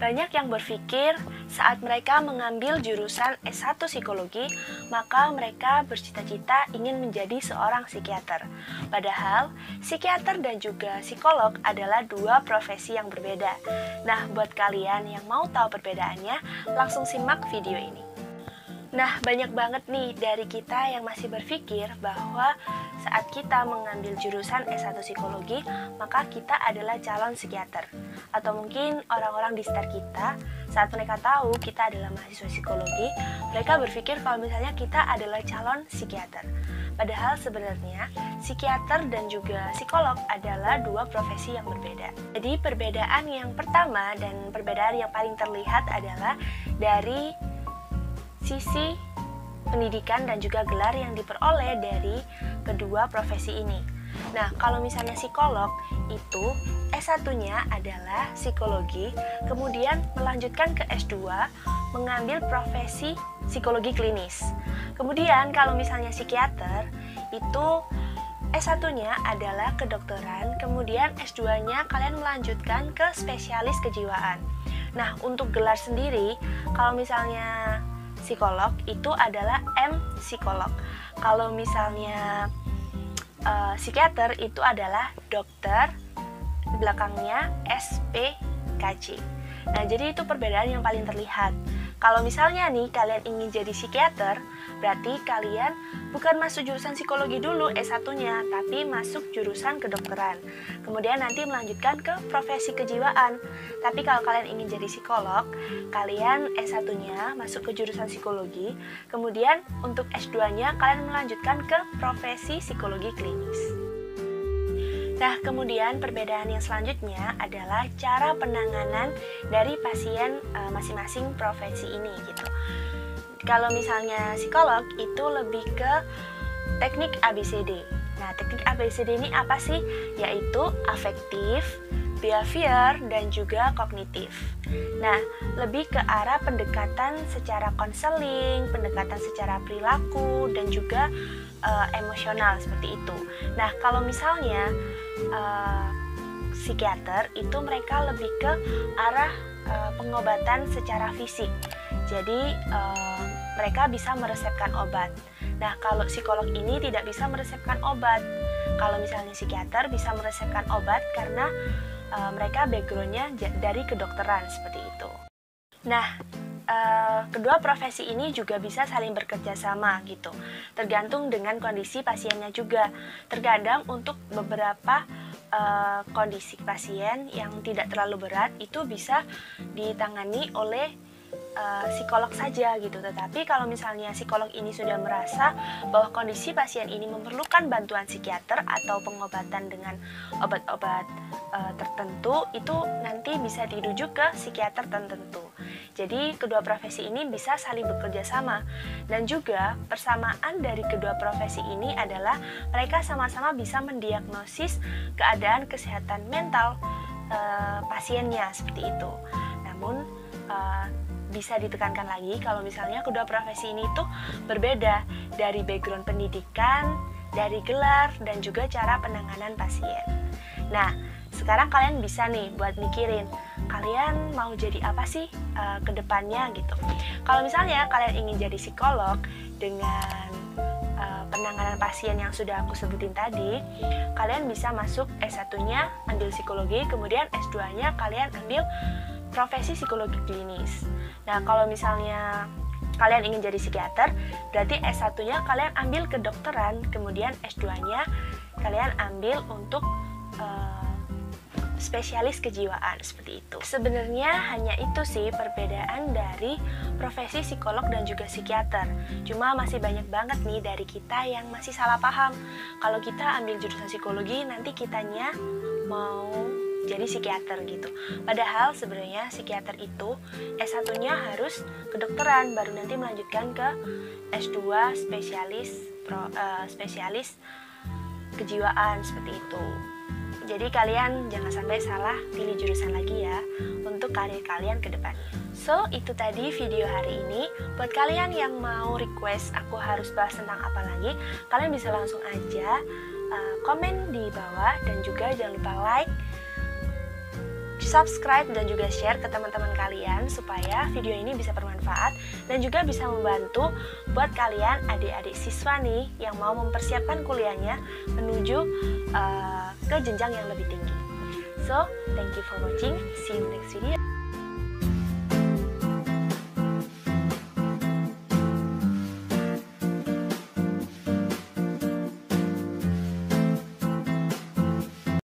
Banyak yang berpikir saat mereka mengambil jurusan S1 Psikologi, maka mereka bercita-cita ingin menjadi seorang psikiater. Padahal, psikiater dan juga psikolog adalah dua profesi yang berbeda. Nah, buat kalian yang mau tahu perbedaannya, langsung simak video ini. Nah, banyak banget nih dari kita yang masih berpikir bahwa saat kita mengambil jurusan S1 Psikologi, maka kita adalah calon psikiater. Atau mungkin orang-orang di sekitar kita, saat mereka tahu kita adalah mahasiswa psikologi, mereka berpikir kalau misalnya kita adalah calon psikiater. Padahal sebenarnya, psikiater dan juga psikolog adalah dua profesi yang berbeda. Jadi perbedaan yang pertama dan perbedaan yang paling terlihat adalah dari sisi pendidikan dan juga gelar yang diperoleh dari kedua profesi ini. Nah, kalau misalnya psikolog itu S1-nya adalah psikologi, kemudian melanjutkan ke S2 mengambil profesi psikologi klinis. Kemudian kalau misalnya psikiater itu S1-nya adalah kedokteran, kemudian S2-nya kalian melanjutkan ke spesialis kejiwaan. Nah, untuk gelar sendiri, kalau misalnya psikolog itu adalah M-psikolog. Kalau misalnya psikiater itu adalah dokter, belakangnya SPKJ. Nah, jadi itu perbedaan yang paling terlihat. Kalau misalnya nih kalian ingin jadi psikiater, berarti kalian bukan masuk jurusan psikologi dulu S1-nya, tapi masuk jurusan kedokteran. Kemudian nanti melanjutkan ke profesi kejiwaan. Tapi kalau kalian ingin jadi psikolog, kalian S1-nya masuk ke jurusan psikologi, kemudian untuk S2-nya kalian melanjutkan ke profesi psikologi klinis. Nah, kemudian perbedaan yang selanjutnya adalah cara penanganan dari pasien masing-masing profesi ini gitu. Kalau misalnya psikolog itu lebih ke teknik ABCD. Nah, teknik ABCD ini apa sih? Yaitu afektif, behavior, dan juga kognitif. Nah, lebih ke arah pendekatan secara konseling, pendekatan secara perilaku, dan juga emosional seperti itu. Nah, kalau misalnya psikiater itu mereka lebih ke arah pengobatan secara fisik. Jadi mereka bisa meresepkan obat. Nah, kalau psikolog ini tidak bisa meresepkan obat. Kalau misalnya psikiater bisa meresepkan obat karena mereka backgroundnya dari kedokteran seperti itu. Nah, kedua profesi ini juga bisa saling bekerja sama gitu. Tergantung dengan kondisi pasiennya juga. Terkadang untuk beberapa kondisi pasien yang tidak terlalu berat itu bisa ditangani oleh psikolog saja gitu. Tetapi kalau misalnya psikolog ini sudah merasa bahwa kondisi pasien ini memerlukan bantuan psikiater atau pengobatan dengan obat-obat tertentu, itu nanti bisa dirujuk ke psikiater tertentu. Jadi kedua profesi ini bisa saling bekerja sama. Dan juga persamaan dari kedua profesi ini adalah mereka sama-sama bisa mendiagnosis keadaan kesehatan mental pasiennya seperti itu. Namun bisa ditekankan lagi kalau misalnya kedua profesi ini tuh berbeda dari background pendidikan, dari gelar, dan juga cara penanganan pasien. Nah, sekarang kalian bisa nih buat mikirin, kalian mau jadi apa sih ke depannya gitu. Kalau misalnya kalian ingin jadi psikolog dengan penanganan pasien yang sudah aku sebutin tadi, kalian bisa masuk S1-nya ambil psikologi, kemudian S2-nya kalian ambil profesi psikologi klinis. Nah, kalau misalnya kalian ingin jadi psikiater, berarti S1-nya kalian ambil kedokteran, kemudian S2-nya kalian ambil untuk spesialis kejiwaan seperti itu. Sebenarnya hanya itu sih perbedaan dari profesi psikolog dan juga psikiater. Cuma masih banyak banget nih dari kita yang masih salah paham. Kalau kita ambil jurusan psikologi, nanti kitanya mau jadi psikiater gitu. Padahal sebenarnya psikiater itu S1-nya harus kedokteran, baru nanti melanjutkan ke S2 spesialis kejiwaan seperti itu. Jadi kalian jangan sampai salah pilih jurusan lagi ya untuk karir kalian ke depannya. So, itu tadi video hari ini. Buat kalian yang mau request aku harus bahas tentang apa lagi, kalian bisa langsung aja komen di bawah, dan juga jangan lupa like, subscribe dan juga share ke teman-teman kalian supaya video ini bisa bermanfaat dan juga bisa membantu buat kalian adik-adik siswa nih yang mau mempersiapkan kuliahnya menuju ke jenjang yang lebih tinggi. So, thank you for watching. See you next video.